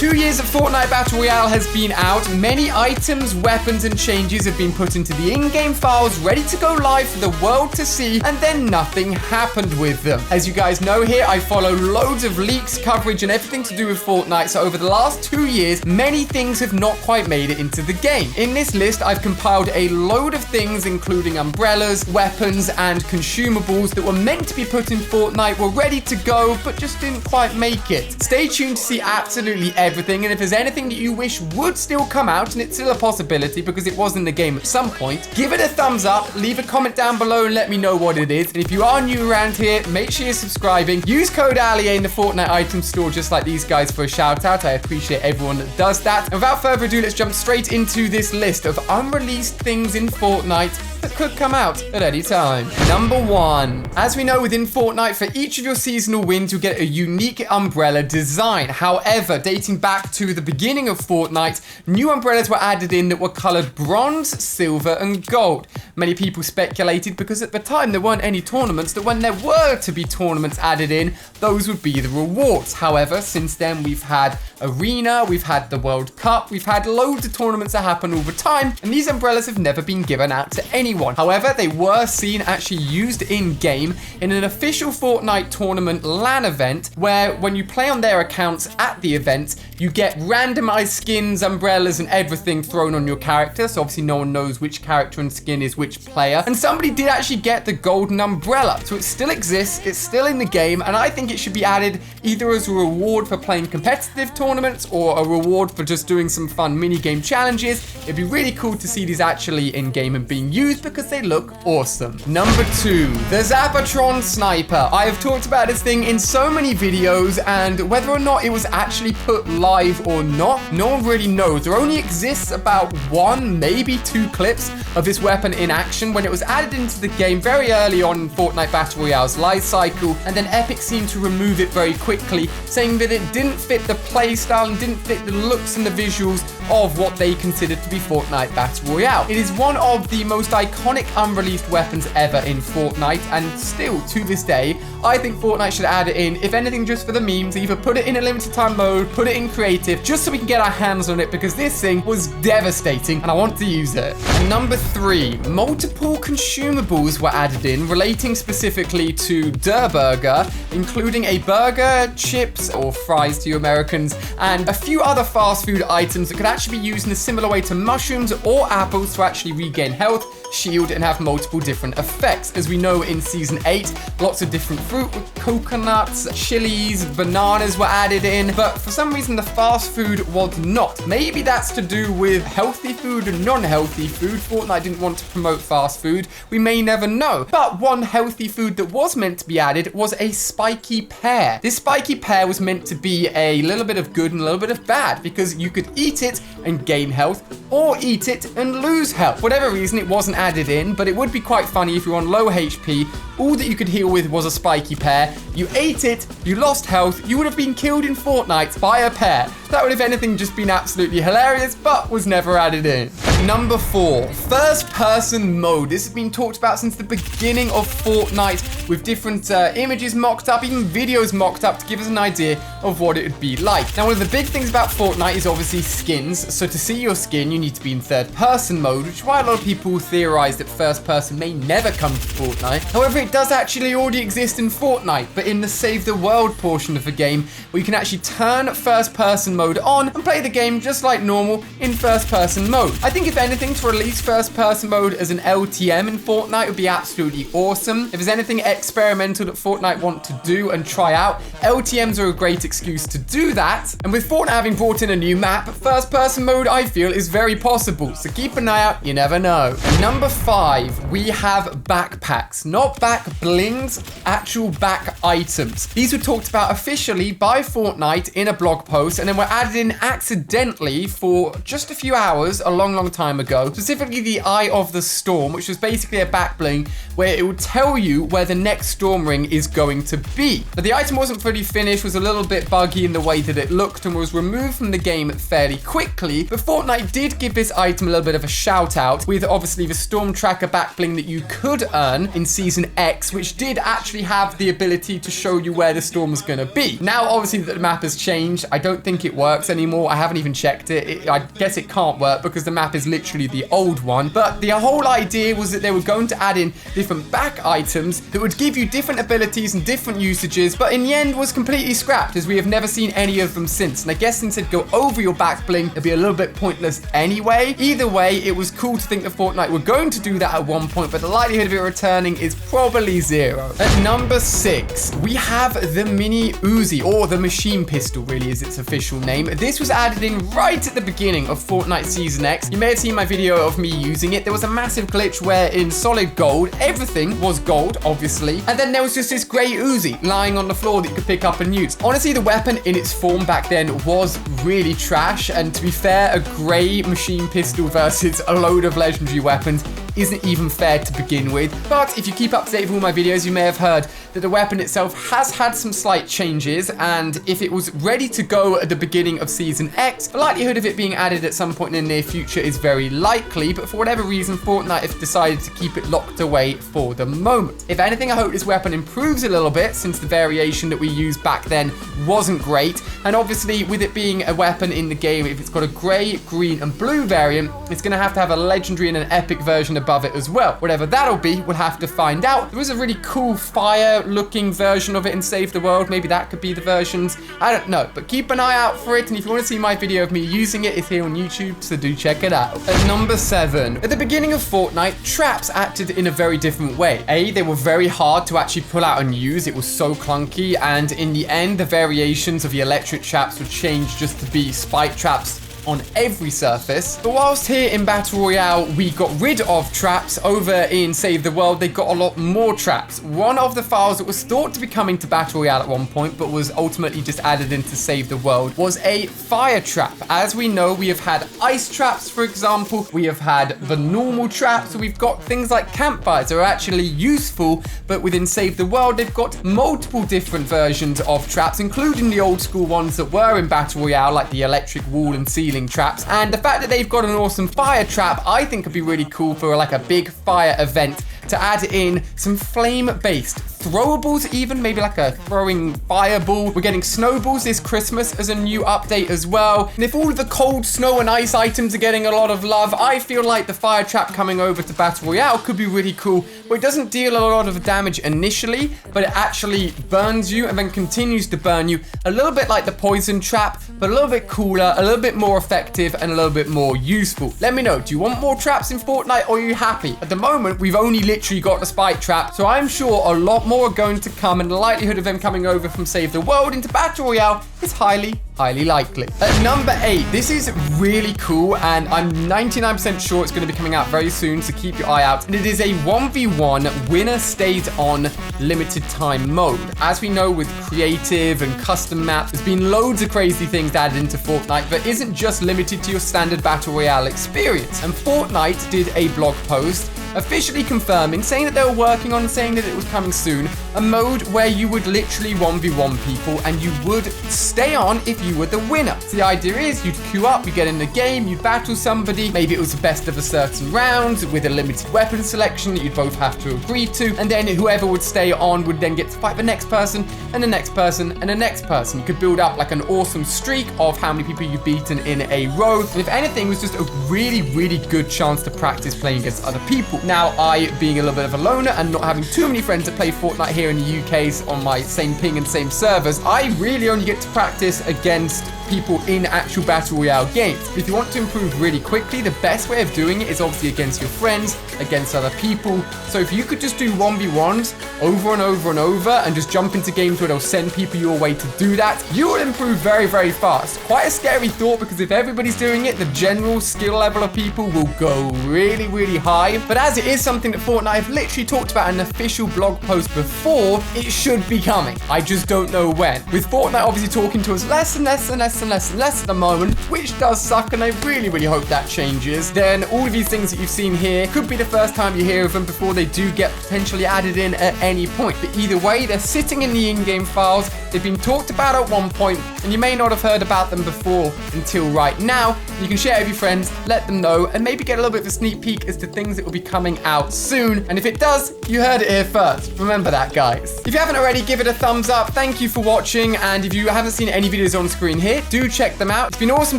2 years that Fortnite Battle Royale has been out, many items, weapons, and changes have been put into the in-game files ready to go live for the world to see, and then nothing happened with them. As you guys know here, I follow loads of leaks, coverage, and everything to do with Fortnite, so over the last 2 years, many things have not quite made it into the game. In this list, I've compiled a load of things, including umbrellas, weapons, and consumables that were meant to be put in Fortnite, were ready to go, but just didn't quite make it. Stay tuned to see absolutely everything, and if there's anything that you wish would still come out, and it's still a possibility because it was in the game at some point, give it a thumbs up, leave a comment down below and let me know what it is. And if you are new around here, make sure you're subscribing. Use code ALIA in the Fortnite item store just like these guys for a shout out. I appreciate everyone that does that. And without further ado, let's jump straight into this list of unreleased things in Fortnite that could come out at any time. Number 1. As we know, within Fortnite, for each of your seasonal wins, you get a unique umbrella design. However, dating back to the beginning of Fortnite, new umbrellas were added in that were colored bronze, silver, and gold. Many people speculated because at the time there weren't any tournaments, that when there were to be tournaments added in, those would be the rewards. However, since then we've had Arena, we've had the World Cup, we've had loads of tournaments that happen all the time, and these umbrellas have never been given out to anyone. However, they were seen actually used in-game in an official Fortnite tournament LAN event, where when you play on their accounts at the event, you get randomized skins, umbrellas, and everything thrown on your character, so obviously no one knows which character and skin is which player, and somebody did actually get the golden umbrella, so it still exists, it's still in the game, and I think it should be added either as a reward for playing competitive tournaments or a reward for just doing some fun mini-game challenges. It'd be really cool to see these actually in-game and being used because they look awesome. Number 2, the Patron Sniper. I have talked about this thing in so many videos, and whether or not it was actually put live or not, no one really knows. There only exists about 1, maybe 2 clips of this weapon in action when it was added into the game very early on in Fortnite Battle Royale's life cycle, and then Epic seemed to remove it very quickly, saying that it didn't fit the playstyle and didn't fit the looks and the visuals of what they considered to be Fortnite Battle Royale. It is one of the most iconic unreleased weapons ever in Fortnite, and still to this day, I think Fortnite should add it in, if anything just for the memes, either put it in a limited time mode, put it in creative, just so we can get our hands on it, because this thing was devastating and I want to use it. And number 3, multiple consumables were added in, relating specifically to Der Burger, including a burger, chips, or fries to you Americans, and a few other fast food items that could actually be used in a similar way to mushrooms or apples to actually regain health, shield, and have multiple different effects. As we know, in Season 8, lots of different fruit with coconuts, chilies, bananas were added in, but for some reason the fast food was not. Maybe that's to do with healthy food and non-healthy food. Fortnite didn't want to promote fast food. We may never know. But one healthy food that was meant to be added was a spiky pear. This spiky pear was meant to be a little bit of good and a little bit of bad, because you could eat it and gain health, or eat it and lose health. For whatever reason, it wasn't added in, but it would be quite funny if you're on low HP, all that you could heal with was a spiky pear, you ate it, you lost health, you would have been killed in Fortnite by a pear. That would have anything just been absolutely hilarious, but was never added in. Number 4, First-Person Mode. This has been talked about since the beginning of Fortnite, with different images mocked up, even videos mocked up to give us an idea of what it would be like. Now, one of the big things about Fortnite is obviously skins, so to see your skin, you need to be in third-person mode, which is why a lot of people theorize that first-person may never come to Fortnite. However, it does actually already exist in Fortnite, but in the Save the World portion of the game, where you can actually turn first-person mode on and play the game just like normal in first-person mode. I think if anything, to release first-person mode as an LTM in Fortnite would be absolutely awesome. If there's anything experimental that Fortnite want to do and try out, LTMs are a great excuse to do that. And with Fortnite having brought in a new map, first-person mode, I feel, is very possible. So keep an eye out, you never know. Number 5, we have backpacks. Not back blings, actual back items. These were talked about officially by Fortnite in a blog post, and then were added in accidentally for just a few hours a long time time ago, specifically the Eye of the Storm, which was basically a back bling where it would tell you where the next storm ring is going to be. But the item wasn't fully finished, was a little bit buggy in the way that it looked, and was removed from the game fairly quickly. But Fortnite did give this item a little bit of a shout out with obviously the Storm Tracker back bling that you could earn in Season X, which did actually have the ability to show you where the storm was going to be. Now, obviously, that the map has changed. I don't think it works anymore. I haven't even checked it. I guess it can't work because the map is literally the old one. But the whole idea was that they were going to add in different back items that would give you different abilities and different usages, but in the end was completely scrapped, as we have never seen any of them since. And I guess since it'd go over your back bling, it'd be a little bit pointless anyway. Either way, it was cool to think that Fortnite were going to do that at one point, but the likelihood of it returning is probably zero. At number 6, we have the Mini Uzi, or the machine pistol really is its official name. This was added in right at the beginning of Fortnite Season X. You may have seen my video of me using it. There was a massive glitch where in solid gold, everything was gold, obviously, and then there was just this grey Uzi lying on the floor that you could pick up and use. Honestly, the weapon in its form back then was really trash, and to be fair, a grey machine pistol versus a load of legendary weapons isn't even fair to begin with. But if you keep up to date with all my videos, you may have heard that the weapon itself has had some slight changes, and if it was ready to go at the beginning of Season X, the likelihood of it being added at some point in the near future is very likely, but for whatever reason, Fortnite have decided to keep it locked away for the moment. If anything, I hope this weapon improves a little bit, since the variation that we used back then wasn't great, and obviously with it being a weapon in the game, if it's got a grey, green, and blue variant, it's going to have a legendary and an epic version above it as well. Whatever that'll be, we'll have to find out. There is a really cool fire looking version of it in Save the World. Maybe that could be the versions. I don't know, but keep an eye out for it, and if you want to see my video of me using it, it's here on YouTube, so do check it out. At number 7, at the beginning of Fortnite, traps acted in a very different way. They were very hard to actually pull out and use. It was so clunky, and in the end, the variations of the electric traps would change just to be spike traps on every surface. But whilst here in Battle Royale we got rid of traps, over in Save the World they got a lot more traps. One of the files that was thought to be coming to Battle Royale at one point but was ultimately just added into Save the World was a fire trap. As we know, we have had ice traps, for example, we have had the normal traps, so we've got things like campfires that are actually useful, but within Save the World they've got multiple different versions of traps, including the old school ones that were in Battle Royale, like the electric wall and ceiling traps. And the fact that they've got an awesome fire trap, I think could be really cool for like a big fire event, to add in some flame-based throwables, even maybe like a throwing fireball. We're getting snowballs this Christmas as a new update as well. And if all of the cold snow and ice items are getting a lot of love, I feel like the fire trap coming over to Battle Royale could be really cool, where it doesn't deal a lot of damage initially, but it actually burns you and then continues to burn you, a little bit like the poison trap, but a little bit cooler, a little bit more effective, and a little bit more useful. Let me know, do you want more traps in Fortnite, or are you happy? At the moment, we've only literally got the spike trap, so I'm sure a lot more are going to come, and the likelihood of them coming over from Save the World into Battle Royale is highly likely. At number 8, this is really cool, and I'm 99% sure it's going to be coming out very soon, so keep your eye out. And it is a 1v1 winner stays on limited time mode. As we know, with creative and custom maps, there's been loads of crazy things added into Fortnite that isn't just limited to your standard Battle Royale experience. And Fortnite did a blog post officially confirming, saying that they were working on, saying that it was coming soon, a mode where you would literally 1v1 people and you would stay on if you were the winner. So the idea is you'd queue up, you get in the game, you battle somebody, maybe it was the best of a certain round with a limited weapon selection that you'd both have to agree to, and then whoever would stay on would then get to fight the next person and the next person and the next person. You could build up like an awesome streak of how many people you've beaten in a row, and if anything, it was just a really good chance to practice playing against other people. Now, I, being a little bit of a loner and not having too many friends that play Fortnite here in the UK on my same ping and same servers, I really only get to practice against people in actual Battle Royale games. But if you want to improve really quickly, the best way of doing it is obviously against your friends, against other people. So if you could just do 1v1s over and over and over and just jump into games where they'll send people your way to do that, you will improve very fast. Quite a scary thought, because if everybody's doing it, the general skill level of people will go really high. But as it is something that Fortnite have literally talked about in an official blog post before, it should be coming. I just don't know when. With Fortnite obviously talking to us less and less less and less and less at the moment, which does suck, and I really hope that changes. Then all of these things that you've seen here could be the first time you hear of them before they do get potentially added in at any point. But either way, they're sitting in the in-game files. They've been talked about at one point, and you may not have heard about them before until right now. You can share it with your friends, let them know, and maybe get a little bit of a sneak peek as to things that will be coming out soon. And if it does, you heard it here first. Remember that, guys. If you haven't already, give it a thumbs up. Thank you for watching, and if you haven't seen any videos on screen here, do check them out. It's been awesome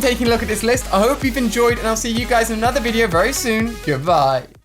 taking a look at this list. I hope you've enjoyed, and I'll see you guys in another video very soon. Goodbye.